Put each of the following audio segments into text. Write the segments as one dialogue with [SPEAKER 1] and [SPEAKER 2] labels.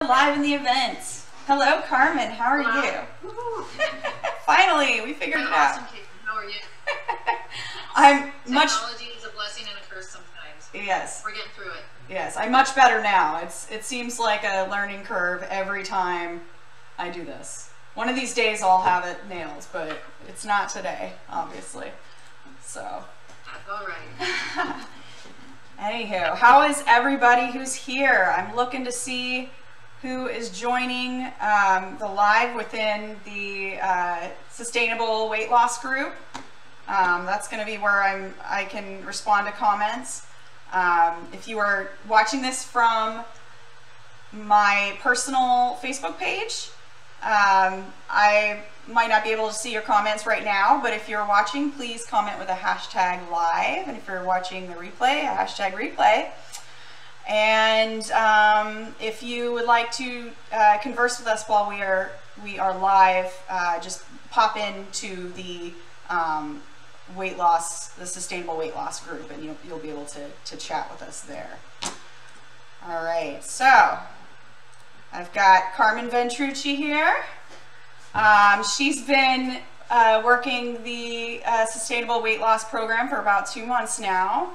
[SPEAKER 1] Live in the event. Hello, Carmen. How are you? Finally, we figured it out.
[SPEAKER 2] Awesome, Kate. How are you?
[SPEAKER 1] I'm much.
[SPEAKER 2] Technology is a blessing and a curse sometimes.
[SPEAKER 1] Yes.
[SPEAKER 2] We're getting through it.
[SPEAKER 1] Yes, I'm much better now. It seems like a learning curve every time I do this. One of these days I'll have it nailed, but it's not today, obviously. So.
[SPEAKER 2] That's all right.
[SPEAKER 1] Anywho, how is everybody who's here? I'm looking to see who is joining the live within the Sustainable Weight Loss group. That's going to be where I can respond to comments. If you are watching this from my personal Facebook page, I might not be able to see your comments right now, but if you're watching, please comment with a hashtag live, and if you're watching the replay, a hashtag replay. And if you would like to converse with us while we are live, just pop into the weight loss, the Sustainable Weight Loss group, and you'll be able to chat with us there. All right, so I've got Carmen Ventrucci here. She's been working the Sustainable Weight Loss program for about 2 months now,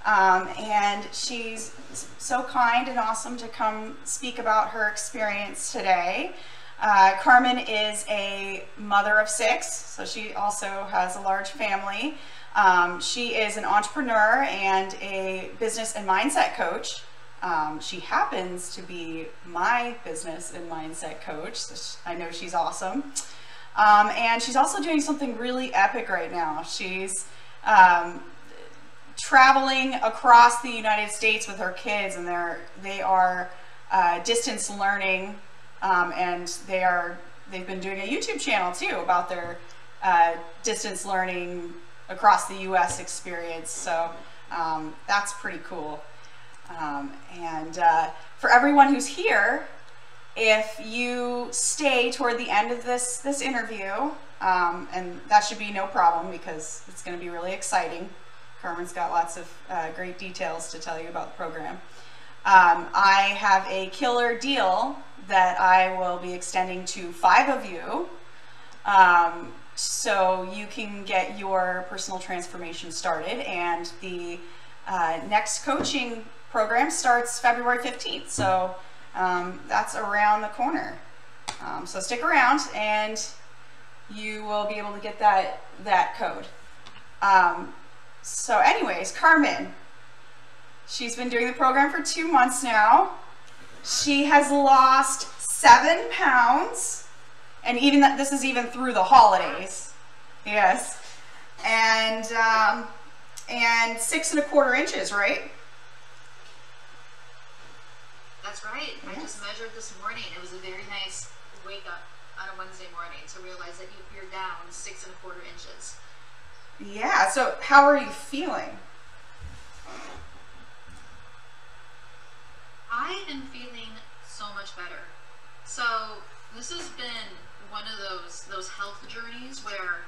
[SPEAKER 1] and she's so kind and awesome to come speak about her experience today. Carmen is a mother of 6, so she also has a large family. She is an entrepreneur and a business and mindset coach. She happens to be my business and mindset coach, so I know she's awesome. And she's also doing something really epic right now. She's traveling across the United States with her kids, and they are distance learning, and they've been doing a YouTube channel too about their distance learning across the US experience. So that's pretty cool. For everyone who's here, if you stay toward the end of this interview, and that should be no problem because it's going to be really exciting. Carmen's got lots of great details to tell you about the program. I have a killer deal that I will be extending to 5 of you, so you can get your personal transformation started, and the next coaching program starts February 15th, so that's around the corner. So stick around and you will be able to get that code. So anyways, Carmen, she's been doing the program for 2 months now. She has lost 7 pounds, and this is even through the holidays. Yes. And 6 1/4 inches, right?
[SPEAKER 2] That's right. Yes. I just measured this morning. It was a very nice wake up on a Wednesday morning to realize that you're down 6 1/4 inches.
[SPEAKER 1] Yeah. So how are you feeling?
[SPEAKER 2] I am feeling so much better. So this has been one of those health journeys where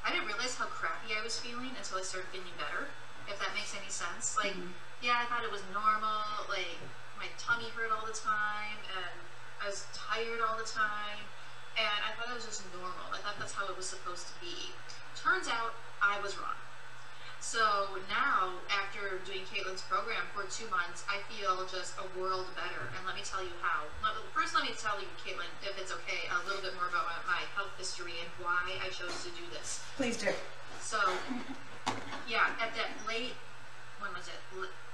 [SPEAKER 2] I didn't realize how crappy I was feeling until I started feeling better, if that makes any sense. Like, yeah, I thought it was normal, like my tummy hurt all the time, and I was tired all the time, and I thought it was just normal. I thought that's how it was supposed to be. Turns out I was wrong. So now, after doing Caitlin's program for 2 months, I feel just a world better, and let me tell you how. First, let me tell you, Caitlin, if it's okay, a little bit more about my health history and why I chose to do this.
[SPEAKER 1] Please do.
[SPEAKER 2] So, yeah, at that late, when was it?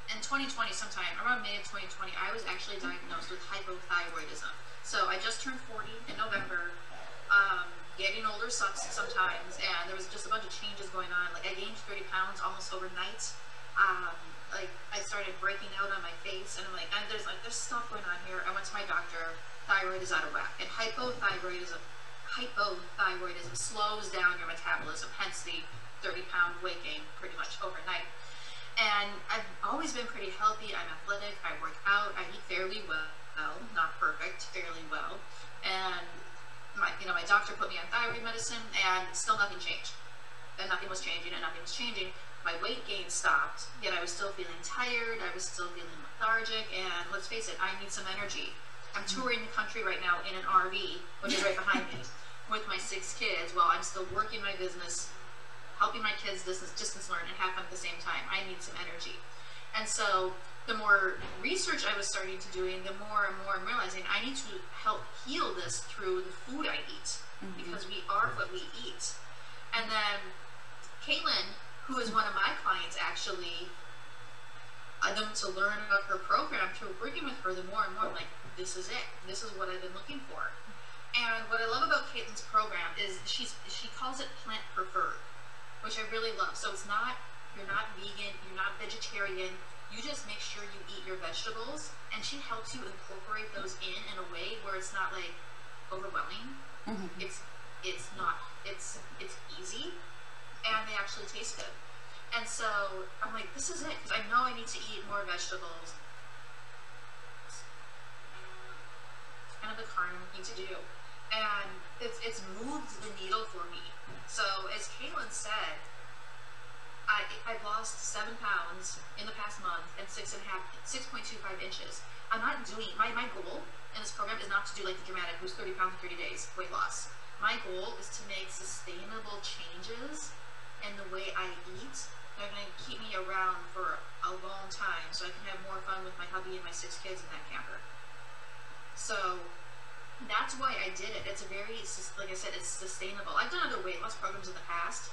[SPEAKER 2] In 2020 sometime, around May of 2020, I was actually diagnosed with hypothyroidism. So I just turned 40 in November. Getting older sucks sometimes, and there was just a bunch of changes going on. Like, I gained 30 pounds almost overnight. Like, I started breaking out on my face, and I'm like, there's stuff going on here. I went to my doctor. Thyroid is out of whack, and hypothyroidism slows down your metabolism, hence the 30-pound weight gain pretty much overnight. And I've always been pretty healthy. I'm athletic. I work out. I eat fairly well, not perfect, fairly well. And my doctor put me on thyroid medicine, and still nothing changed. And nothing was changing, and nothing was changing. My weight gain stopped, yet I was still feeling tired. I was still feeling lethargic. And let's face it, I need some energy. I'm touring the country right now in an RV, which is right behind me, with my 6 kids while I'm still working my business, helping my kids distance learn and have fun at the same time. I need some energy. And so the more research I was starting to doing, the more and more I'm realizing I need to help heal this through the food I eat, because we are what we eat. And then Caitlin, who is one of my clients actually, to learn about her program, through working with her, the more and more I'm like, this is it. This is what I've been looking for. And what I love about Caitlin's program is she calls it plant preferred, which I really love. So it's not, you're not vegan, you're not vegetarian, you just make sure you eat your vegetables, and she helps you incorporate those in a way where it's not like overwhelming. It's easy, and they actually taste good. And so I'm like, this is it, because I know I need to eat more vegetables. Kind of the Carmen thing to do. And it's moved the needle for me. So as Caitlin said, I've lost 7 pounds in the past month and 6.25 inches. I'm not doing, my goal in this program is not to do like the dramatic, lose 30 pounds in 30 days weight loss. My goal is to make sustainable changes in the way I eat that are going to keep me around for a long time, so I can have more fun with my hubby and my 6 kids in that camper. So that's why I did it. It's a very, like I said, it's sustainable. I've done other weight loss programs in the past,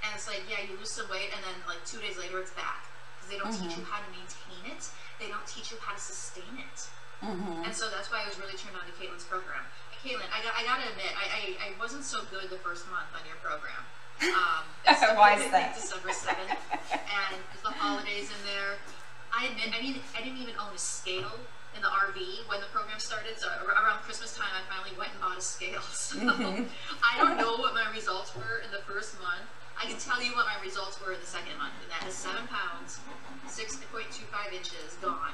[SPEAKER 2] and it's like, yeah, you lose some weight, and then like 2 days later it's back, because they don't teach you how to maintain it. They don't teach you how to sustain it. And so that's why I was really turned on to Caitlin's program. Caitlin, I gotta admit, I wasn't so good the first month on your program.
[SPEAKER 1] Why is that?
[SPEAKER 2] December 7th, and there's the holidays in there. I admit, I didn't even own a scale in the RV when the program started, so around Christmas time I finally went and bought a scale. So I don't know what my results were in the first month. I can tell you what my results were in the second month, and that is 7 pounds, 6.25 inches gone.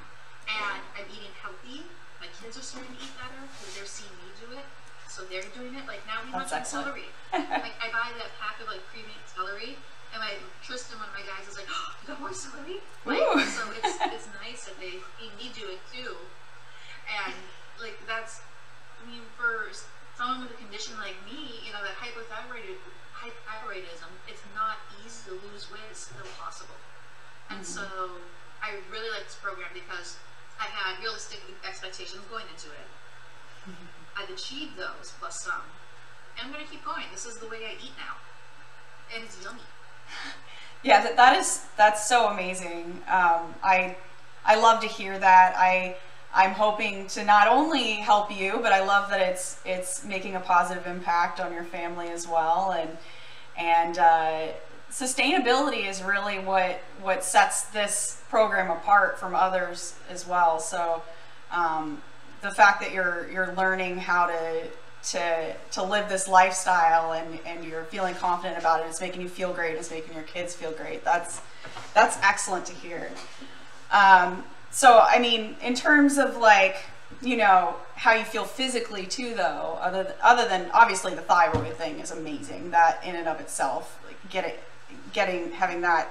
[SPEAKER 2] And I'm eating healthy. My kids are starting to eat better because they're seeing me do it. So they're doing it. Like now we want some celery. Like I buy that pack of like pre-made celery, and Tristan, one of my guys, is like, oh, you got more celery? Like, so it's nice that they see me do it too. And like that's, I mean, for someone with a condition like me, you know, that hypothyroidism, it's not easy to lose weight. It's still possible. And so I really like this program because I had realistic expectations going into it. I've achieved those plus some, and I'm going to keep going. This is the way I eat now, and it's yummy.
[SPEAKER 1] Yeah, that's so amazing. I love to hear that. I'm hoping to not only help you, but I love that it's making a positive impact on your family as well, and sustainability is really what sets this program apart from others as well. So the fact that you're learning how to live this lifestyle and you're feeling confident about it, it's making you feel great, it's making your kids feel great. That's excellent to hear. So I mean, in terms of like, you know, how you feel physically too, though, other than obviously the thyroid thing is amazing, that in and of itself, like having that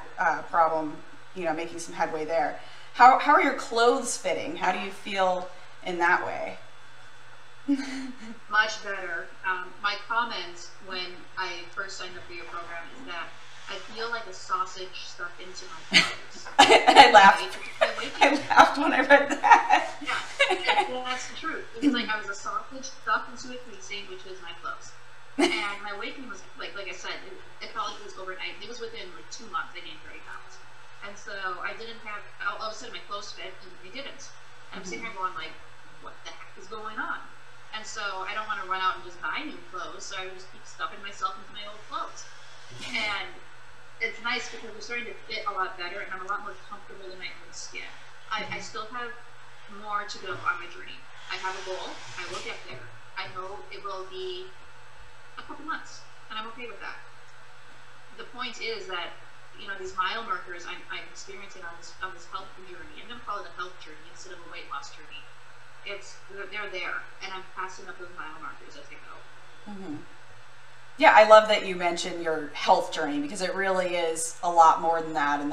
[SPEAKER 1] problem, you know, making some headway there. How are your clothes fitting? How do you feel in that way?
[SPEAKER 2] Much better. My comment when I first signed up for your program is that I feel like a sausage stuck into my clothes.
[SPEAKER 1] I laughed. I laughed when I read that.
[SPEAKER 2] Yeah, well, that's the truth. It was like I was a sausage stuck into a casing, which was my clothes. And my weight gain was like I said, it felt like it was overnight. It was within like 2 months I gained 30 pounds. And so I didn't have, all of a sudden my clothes fit, and they didn't. And I'm sitting here going like, what the heck is going on? And so I don't want to run out and just buy new clothes, so I would just keep stuffing myself into my old clothes. And it's nice because they're starting to fit a lot better, and I'm a lot more comfortable in my own skin. I still have more to go on my journey. I have a goal. I will get there. I know it will be a couple months, and I'm okay with that. The point is that, you know, these mile markers I'm experiencing on this health journey, I'm going to call it a health journey instead of a weight loss journey. They're there, and I'm passing up those mile markers as I go.
[SPEAKER 1] Yeah, I love that you mentioned your health journey, because it really is a lot more than that, and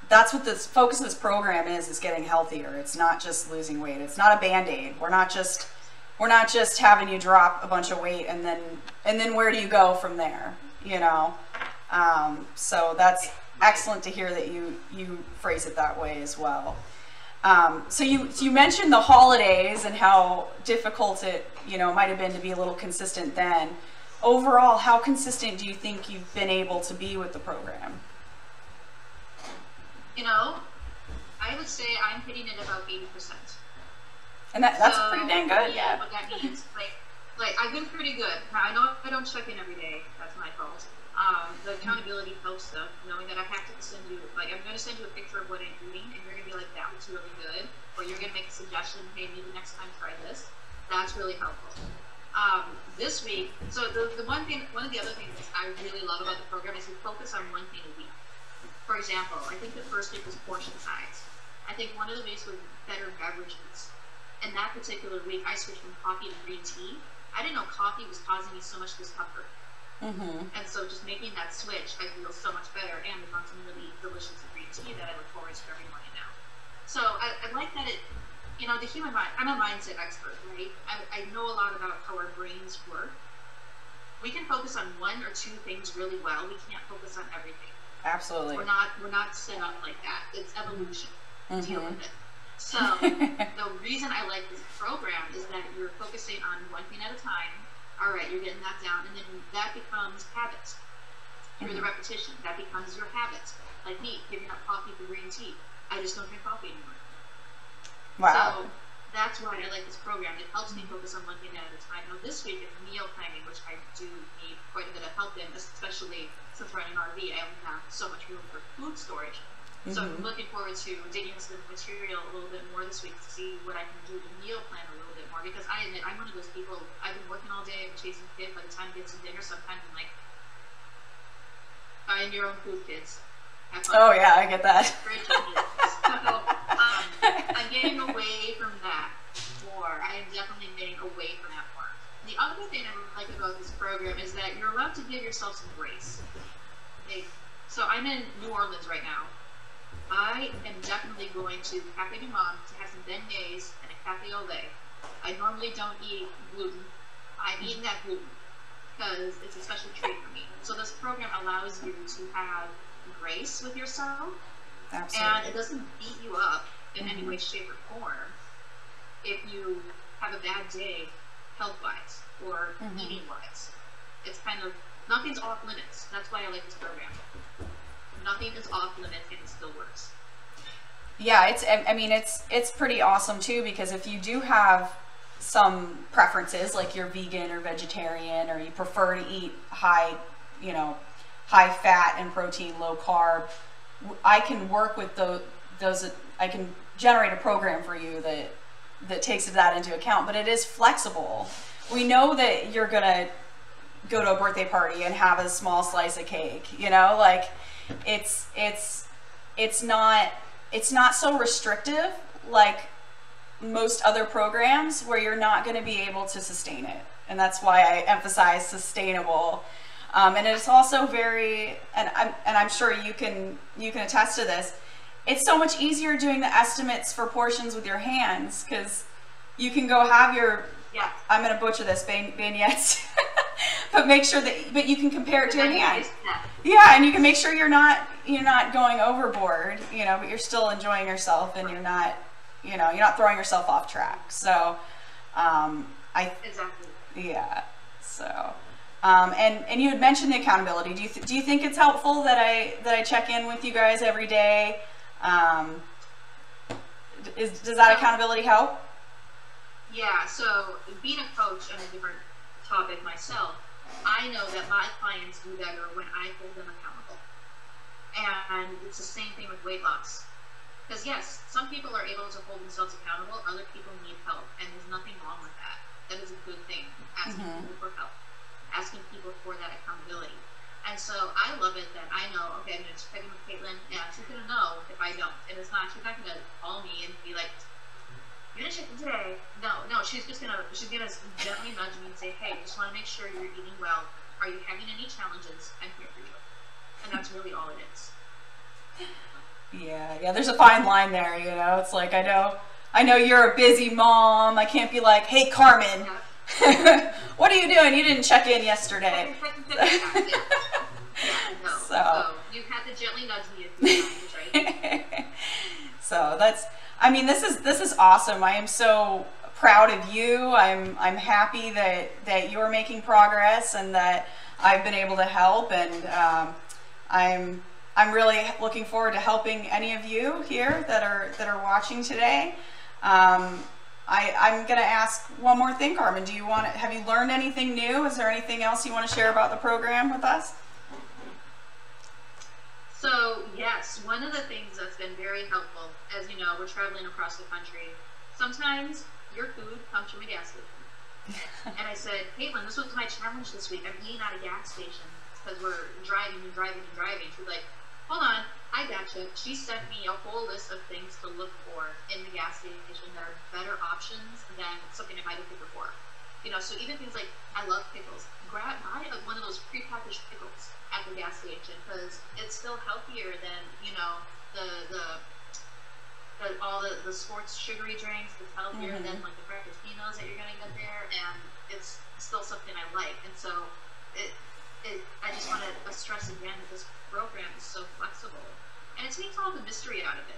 [SPEAKER 1] that's what this focus of this program is getting healthier. It's not just losing weight. It's not a Band-Aid. We're not just having you drop a bunch of weight and then where do you go from there, you know? So that's excellent to hear that you phrase it that way as well. So you mentioned the holidays and how difficult it, you know, might have been to be a little consistent then. Overall, how consistent do you think you've been able to be with the program?
[SPEAKER 2] You know, I would say I'm hitting it about 80%.
[SPEAKER 1] And that's pretty dang good, yeah.
[SPEAKER 2] What that means, like I've been pretty good. Now, I know I don't check in every day. That's my fault. The accountability helps though, knowing that I have to send you, like, I'm going to send you a picture of what I'm eating, and you're going to be like, that was really good, or you're going to make a suggestion, hey, maybe next time try this. That's really helpful. This week, so one of the other things I really love about the program is we focus on one thing a week. For example, I think the first week was portion size. I think one of the weeks was better beverages. And that particular week, I switched from coffee to green tea. I didn't know coffee was causing me so much discomfort. And so just making that switch, I feel so much better, and we found some really delicious green tea that I look forward to every morning now. So I like that it, you know, the human mind, I'm a mindset expert, right? I know a lot about how our brains work. We can focus on one or two things really well. We can't focus on everything.
[SPEAKER 1] Absolutely.
[SPEAKER 2] We're not set up like that. It's evolution. Deal with it. So the reason I like this program is that you're focusing on one thing at a time. All right, you're getting that down, and then that becomes habit. Through the repetition, that becomes your habit. Like me, giving up coffee for green tea. I just don't drink coffee anymore.
[SPEAKER 1] Wow.
[SPEAKER 2] So that's why I like this program. It helps me focus on one thing at a time. Now this week, it's meal planning, which I do need quite a bit of help in, especially since we're in an RV. I only have so much room for food storage. So I'm looking forward to digging into the material a little bit more this week to see what I can do to meal plan a little bit more, because I admit I'm one of those people, I've been working all day, I've been chasing kids. By the time I get to dinner, sometimes I'm like, find your own food, kids. Have fun.
[SPEAKER 1] Oh yeah, I get that.
[SPEAKER 2] So I'm getting away from that more. I am definitely getting away from that more. The other thing I like about this program is that you're allowed to give yourself some grace. So I'm in New Orleans right now. I am definitely going to Cafe du Monde to have some beignets and a cafe au lait. I normally don't eat gluten. I'm eating that gluten because it's a special treat for me. So this program allows you to have grace with yourself. Absolutely. And it doesn't beat you up in any way, shape, or form if you have a bad day health-wise or eating-wise. It's kind of, nothing's off limits. That's why I like this program. Nothing is off limits and it still works.
[SPEAKER 1] Yeah, it's pretty awesome too, because if you do have some preferences, like you're vegan or vegetarian, or you prefer to eat high fat and protein, low carb, I can work with those. I can generate a program for you that takes that into account, but it is flexible. We know that you're gonna go to a birthday party and have a small slice of cake, you know, like it's not so restrictive like most other programs where you're not going to be able to sustain it. And that's why I emphasize sustainable. And it's also very, and I'm sure you can attest to this, it's so much easier doing the estimates for portions with your hands, because you can go have your, I'm going to butcher this, beignets, but make sure that, you can compare it to your hand. Yeah, and you can make sure you're not going overboard, you know, but you're still enjoying yourself, and you're not throwing yourself off track. So,
[SPEAKER 2] exactly.
[SPEAKER 1] Yeah. So, and you had mentioned the accountability. Do you think it's helpful that I check in with you guys every day? Does that accountability help?
[SPEAKER 2] Yeah. So being a coach on a different topic myself, I know that my clients do better when I hold them accountable. And it's the same thing with weight loss. Because yes, some people are able to hold themselves accountable, other people need help, and there's nothing wrong with that. That is a good thing, asking people for help, asking people for that accountability. And so I love it that I know, okay, I'm going to check in with Caitlin, and she's going to know if I don't. And she's not going to call me and be like, you're going to check in today. No, she's going to gently nudge me and say, hey, just want to make sure you're eating well. Are you having any challenges? I'm here for you. And that's really all it is.
[SPEAKER 1] Yeah, there's a fine line there, you know. It's like I know you're a busy mom. I can't be like, "Hey, Carmen, what are you doing? You didn't check in yesterday."
[SPEAKER 2] So you had to gently nudge me a few times, right?
[SPEAKER 1] So I mean, this is awesome. I am so proud of you. I'm happy that you're making progress and that I've been able to help, and I'm really looking forward to helping any of you here that are watching today. I'm going to ask one more thing, Carmen. Have you learned anything new? Is there anything else you want to share about the program with us?
[SPEAKER 2] So yes, one of the things that's been very helpful, as you know, we're traveling across the country. Sometimes your food comes from a gas station. And I said, Caitlin, this was my challenge this week. I'm eating at a gas station because we're driving. She's like, hold on, I gotcha. She sent me a whole list of things to look for in the gas station that are better options than something I might have picked before. You know, so even things like, I love pickles. Buy one of those prepackaged pickles at the gas station because it's still healthier than, you know, all the sports sugary drinks. It's healthier than like the frappuccinos that you're gonna get there, and it's still something I like. And so I just want to stress again that this program is so flexible, and it takes all the mystery out of it.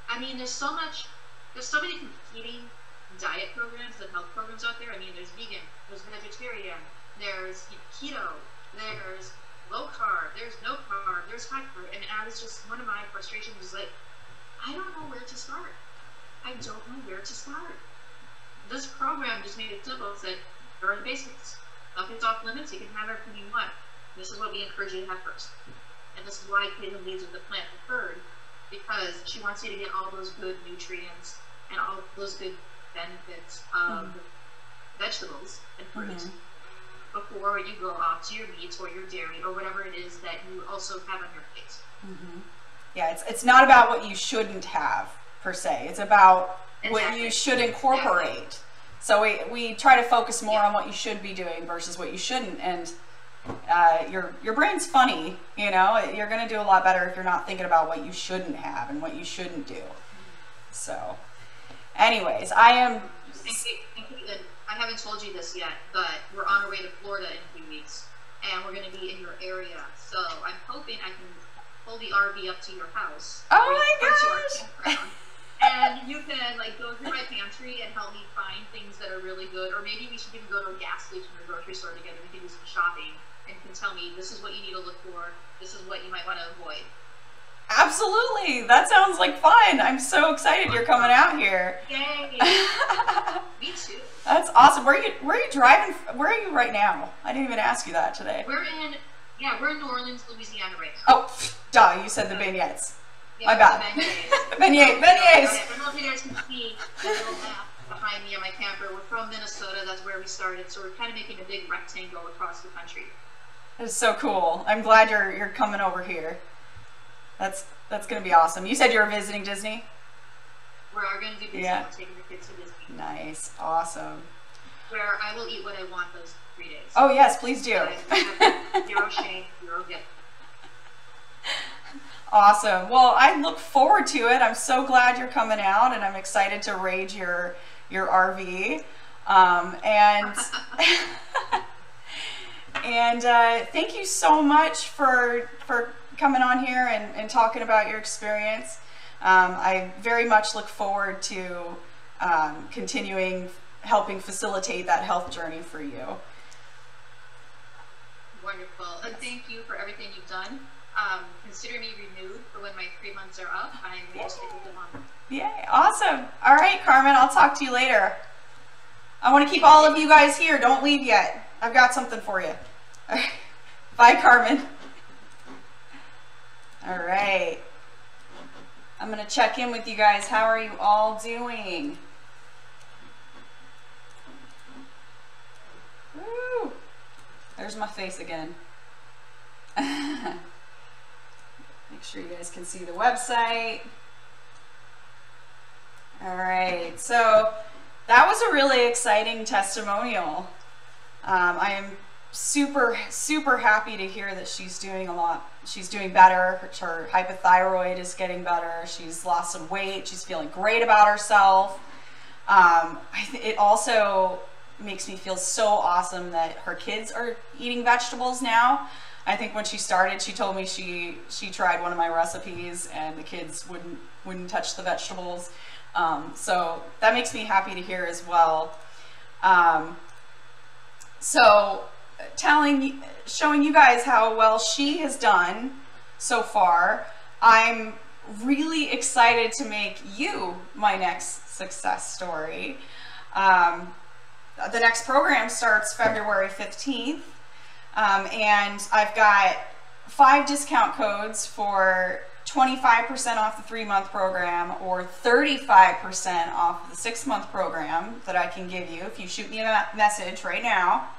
[SPEAKER 2] I mean, there's so many competing diet programs and health programs out there. I mean, there's vegan, there's vegetarian, there's keto, there's low carb, there's no carb, there's high carb, and that is just one of my frustrations. Is like, I don't know where to start. This program just made it simple. It said, here are the basics. Nothing's off limits. You can have everything you want. This is what we encourage you to have first. And this is why Caitlin leads with the plant preferred, because she wants you to get all those good nutrients and all those good benefits of vegetables and fruit before you go off to your meats or your dairy or whatever it is that you also have on your plate.
[SPEAKER 1] Yeah, it's not about what you shouldn't have per se. It's about what you should incorporate. So we try to focus more on what you should be doing versus what you shouldn't. And your brain's funny, you know. You're going to do a lot better if you're not thinking about what you shouldn't have and what you shouldn't do. So, anyways, I
[SPEAKER 2] haven't told you this yet, but we're on our way to Florida in a few weeks, and we're going to be in your area. So I'm hoping I can pull the RV up to your house.
[SPEAKER 1] Oh my gosh!
[SPEAKER 2] And you can like go through my pantry and help me find things that are really good, or maybe we should even go to a gas station or grocery store together. We can do some shopping, and you can tell me this is what you need to look for. This is what you might want to avoid.
[SPEAKER 1] Absolutely, that sounds like fun. I'm so excited you're coming out here.
[SPEAKER 2] Yay! Me too.
[SPEAKER 1] That's awesome. Where are you driving? Where are you right now? I didn't even ask you that today.
[SPEAKER 2] We're in New Orleans, Louisiana right now.
[SPEAKER 1] Oh, duh! You said the beignets.
[SPEAKER 2] Yeah,
[SPEAKER 1] my bad. Beignets.
[SPEAKER 2] I don't know if you guys can see the little map behind me on my camper. We're from Minnesota. That's where we started. So we're kind of making a big rectangle across the country.
[SPEAKER 1] It's so cool. I'm glad you're coming over here. That's going to be awesome. You said you were visiting Disney?
[SPEAKER 2] We are going to do Disney.
[SPEAKER 1] Yeah.
[SPEAKER 2] We're taking the kids to Disney.
[SPEAKER 1] Nice. Awesome.
[SPEAKER 2] Where I will eat what I want those 3 days.
[SPEAKER 1] Oh, yes. Please do.
[SPEAKER 2] Zero shame, zero guilt.
[SPEAKER 1] Awesome. Well, I look forward to it. I'm so glad you're coming out, and I'm excited to raid your RV. And thank you so much for coming on here and talking about your experience. I very much look forward to continuing helping facilitate that health journey for you.
[SPEAKER 2] Wonderful. And thank you for everything you've done. Consider me renewed for when my 3 months are up. I'm going to stick with them on.
[SPEAKER 1] Yay, awesome. All right, Carmen, I'll talk to you later. I want to keep all of you guys here. Don't leave yet. I've got something for you. All right. Bye, Carmen. All right. I'm going to check in with you guys. How are you all doing? Woo. There's my face again. Make sure you guys can see the website. All right, so that was a really exciting testimonial. I am super happy to hear that she's doing she's doing better. Her hypothyroid is getting better. She's lost some weight. She's feeling great about herself. It also makes me feel so awesome that her kids are eating vegetables now. I think when she started, she told me she tried one of my recipes and the kids wouldn't touch the vegetables. So that makes me happy to hear as well. So showing you guys how well she has done so far, I'm really excited to make you my next success story. The next program starts February 15th, and I've got 5 discount codes for 25% off the 3-month program or 35% off the 6-month program that I can give you if you shoot me a message right now.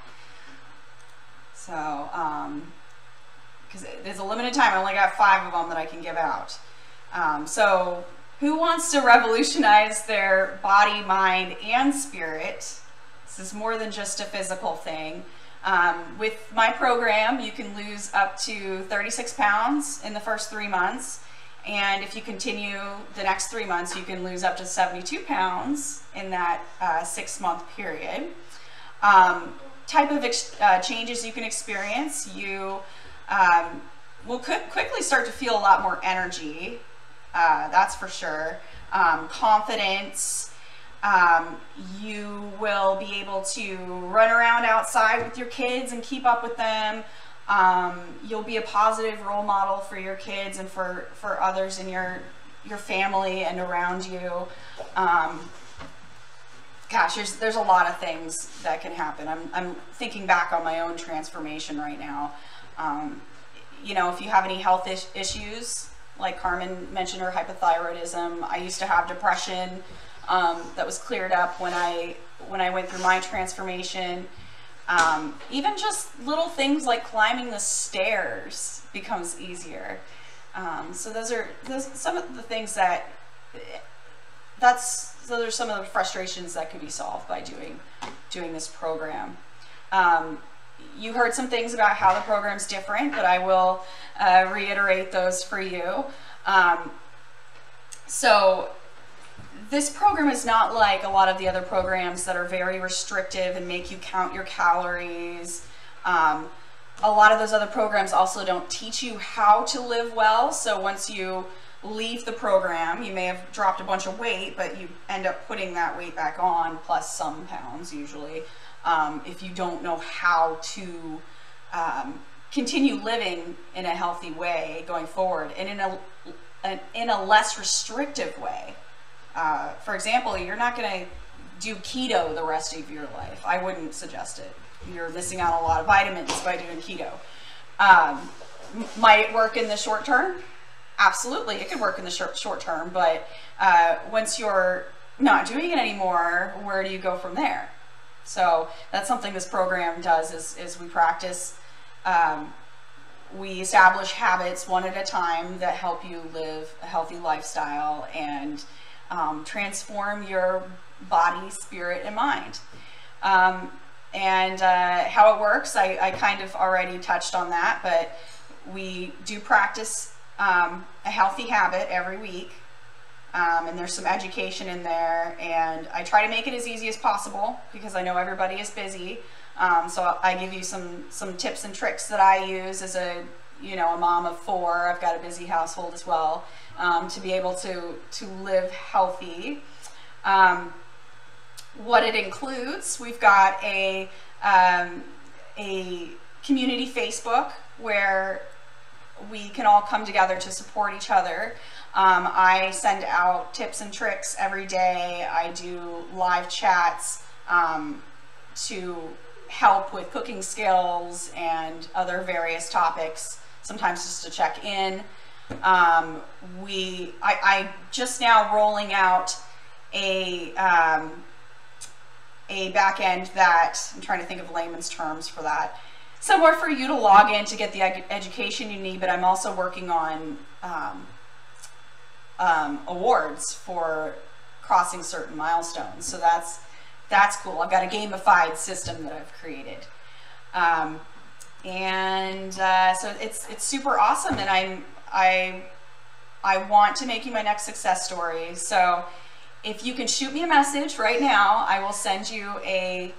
[SPEAKER 1] So, because there's a limited time, I only got 5 of them that I can give out. So, who wants to revolutionize their body, mind, and spirit? This is more than just a physical thing. With my program, you can lose up to 36 pounds in the first 3 months. And if you continue the next 3 months, you can lose up to 72 pounds in that 6-month period. Type of changes you can experience, you will quickly start to feel a lot more energy, that's for sure. Confidence. You will be able to run around outside with your kids and keep up with them. You'll be a positive role model for your kids and for others in your family and around you. Gosh, there's a lot of things that can happen. I'm thinking back on my own transformation right now. You know, if you have any health issues, like Carmen mentioned her hypothyroidism, I used to have depression that was cleared up when I went through my transformation. Even just little things like climbing the stairs becomes easier. So those are some of the things those are some of the frustrations that could be solved by doing this program. You heard some things about how the program's different, but I will reiterate those for you. So this program is not like a lot of the other programs that are very restrictive and make you count your calories. A lot of those other programs also don't teach you how to live well. So once you leave the program, you may have dropped a bunch of weight, but you end up putting that weight back on, plus some pounds usually, if you don't know how to continue living in a healthy way going forward and in a less restrictive way. For example, you're not going to do keto the rest of your life. I wouldn't suggest it. You're missing out on a lot of vitamins by doing keto. Might it work in the short term? Absolutely, it could work in the short term, but once you're not doing it anymore, where do you go from there? So that's something this program does is we practice, we establish habits one at a time that help you live a healthy lifestyle and transform your body, spirit, and mind. And how it works, I kind of already touched on that, but we do practice a healthy habit every week, and there's some education in there, and I try to make it as easy as possible because I know everybody is busy. So I give you some tips and tricks that I use as a mom of 4. I've got a busy household as well, to be able to live healthy. What it includes, we've got a community Facebook where we can all come together to support each other. I send out tips and tricks every day. I do live chats to help with cooking skills and other various topics, sometimes just to check in. I just now rolling out a back end that, I'm trying to think of layman's terms for that, somewhere for you to log in to get the education you need, but I'm also working on awards for crossing certain milestones. So that's cool. I've got a gamified system that I've created. And so it's super awesome, and I want to make you my next success story. So if you can shoot me a message right now, I will send you an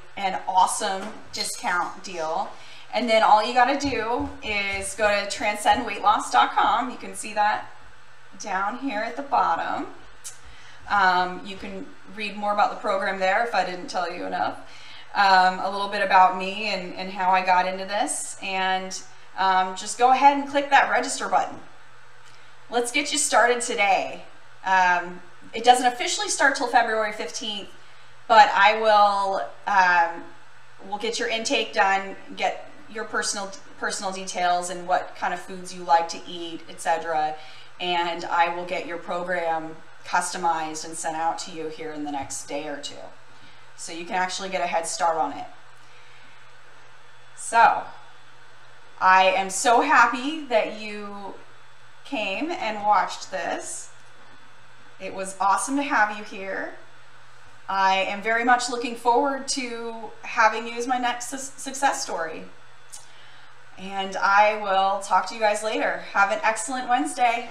[SPEAKER 1] awesome discount deal. And then all you got to do is go to transcendweightloss.com. You can see that down here at the bottom. You can read more about the program there if I didn't tell you enough. A little bit about me and how I got into this. And just go ahead and click that register button. Let's get you started today. It doesn't officially start till February 15th, but I will get your intake done, get your personal details and what kind of foods you like to eat, etc. And I will get your program customized and sent out to you here in the next day or two. So you can actually get a head start on it. So I am so happy that you came and watched this. It was awesome to have you here. I am very much looking forward to having you as my next success story. And I will talk to you guys later. Have an excellent Wednesday.